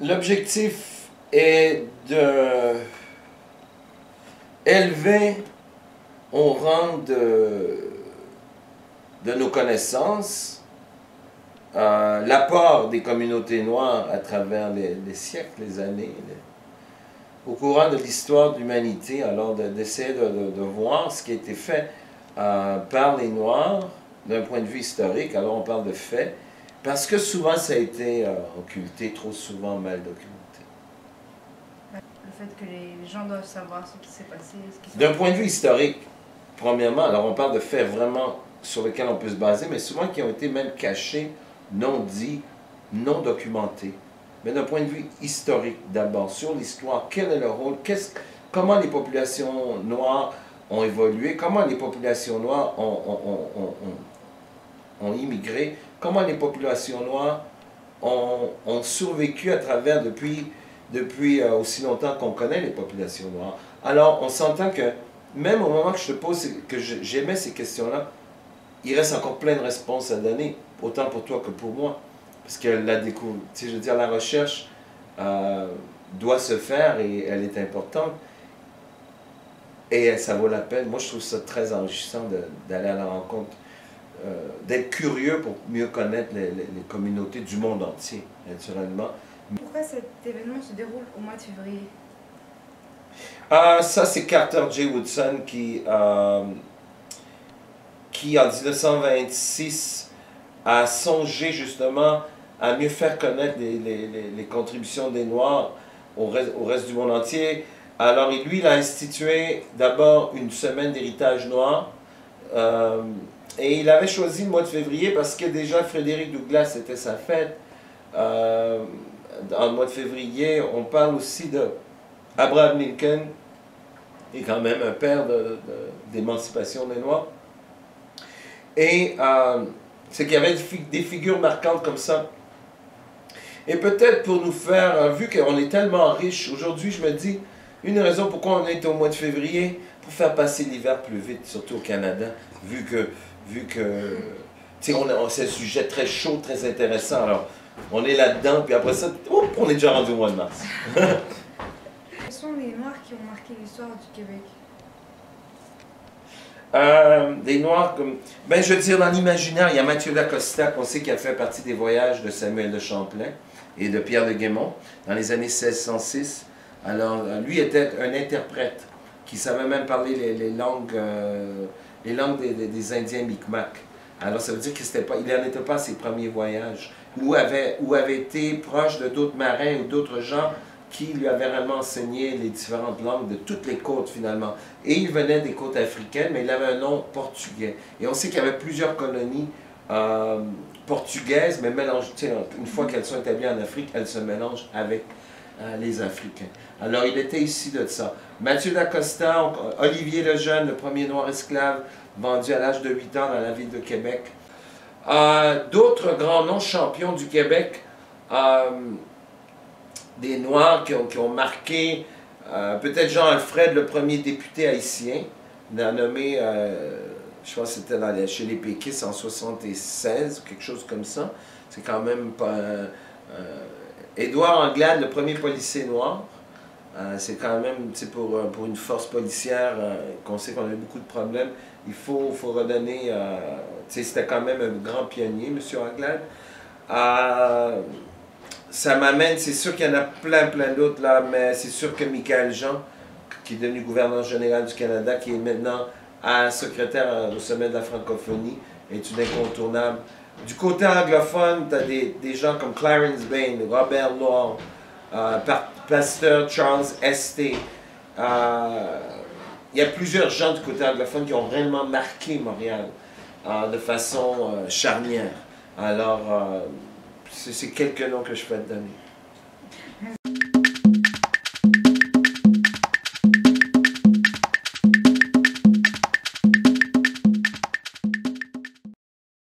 L'objectif est de élever au rang de nos connaissances l'apport des communautés noires à travers les siècles, les années, au courant de l'histoire de l'humanité, alors d'essayer de voir ce qui a été fait par les Noirs d'un point de vue historique. Alors on parle de faits, parce que souvent ça a été occulté, trop souvent mal documenté. Le fait que les gens doivent savoir ce qui s'est passé. D'un point de vue historique, premièrement, alors on parle de faits vraiment sur lesquels on peut se baser, mais souvent qui ont été même cachés, non dits, non documentés. Mais d'un point de vue historique d'abord, sur l'histoire, quel est le rôle, comment les populations noires ont évolué, comment les populations noires ont immigré, comment les populations noires ont survécu à travers depuis aussi longtemps qu'on connaît les populations noires. Alors, on s'entend que même au moment que je te pose, que j'émets ces questions-là, il reste encore plein de réponses à donner, autant pour toi que pour moi. Parce que la découverte, je veux dire, la recherche doit se faire et elle est importante. Et ça vaut la peine. Moi, je trouve ça très enrichissant d'aller à la rencontre, d'être curieux pour mieux connaître les communautés du monde entier, naturellement. Pourquoi cet événement se déroule au mois de février? Ça, c'est Carter J. Woodson qui en 1926, a songé justement à mieux faire connaître les contributions des Noirs au reste du monde entier. Alors, lui, il a institué d'abord une semaine d'héritage noir. Et il avait choisi le mois de février parce que déjà, Frédéric Douglass, c'était sa fête. Dans le mois de février, on parle aussi d'Abraham Lincoln, qui est quand même un père d'émancipation des Noirs. Et c'est qu'il y avait des figures marquantes comme ça. Et peut-être pour nous faire, vu qu'on est tellement riche, aujourd'hui je me dis, une raison pourquoi on est au mois de février, pour faire passer l'hiver plus vite, surtout au Canada, vu que c'est un sujet très chaud, très intéressant. Alors, on est là-dedans, puis après ça, on est déjà rendu au mois de mars. Quels sont les Noirs qui ont marqué l'histoire du Québec? Des Noirs comme... Ben, je veux dire, dans l'imaginaire, il y a Mathieu Lacosta, qu'on sait qui a fait partie des voyages de Samuel de Champlain et de Pierre de Guémont dans les années 1606. Alors, lui était un interprète qui savait même parler les langues des Indiens Micmac. Alors, ça veut dire qu'il n'en était pas à ses premiers voyages, ou avait été proche de d'autres marins ou d'autres gens qui lui avait vraiment enseigné les différentes langues de toutes les côtes finalement. Et il venait des côtes africaines, mais il avait un nom portugais. Et on sait qu'il y avait plusieurs colonies portugaises, mais une fois qu'elles sont établies en Afrique, elles se mélangent avec les Africains. Alors il était ici de ça. Mathieu Lacosta, Olivier Lejeune, le premier noir esclave, vendu à l'âge de 8 ans dans la ville de Québec. D'autres grands noms champions du Québec, des Noirs qui ont marqué, peut-être Jean-Alfred, le premier député haïtien, nommé, je pense que c'était chez les péquistes en 76, quelque chose comme ça. C'est quand même pas... Édouard Anglade, le premier policier noir. C'est quand même, pour une force policière, qu'on sait qu'on a eu beaucoup de problèmes, il faut redonner... c'était quand même un grand pionnier, M. Anglade. Ça m'amène, c'est sûr qu'il y en a plein d'autres là, mais c'est sûr que Michael Jean, qui est devenu gouverneur général du Canada, qui est maintenant secrétaire au sommet de la francophonie, est une incontournable. Du côté anglophone, tu as des gens comme Clarence Bain, Robert Noir, Pasteur Charles Estée. Il y a plusieurs gens du côté anglophone qui ont réellement marqué Montréal de façon charnière. Alors, c'est quelques noms que je peux te donner.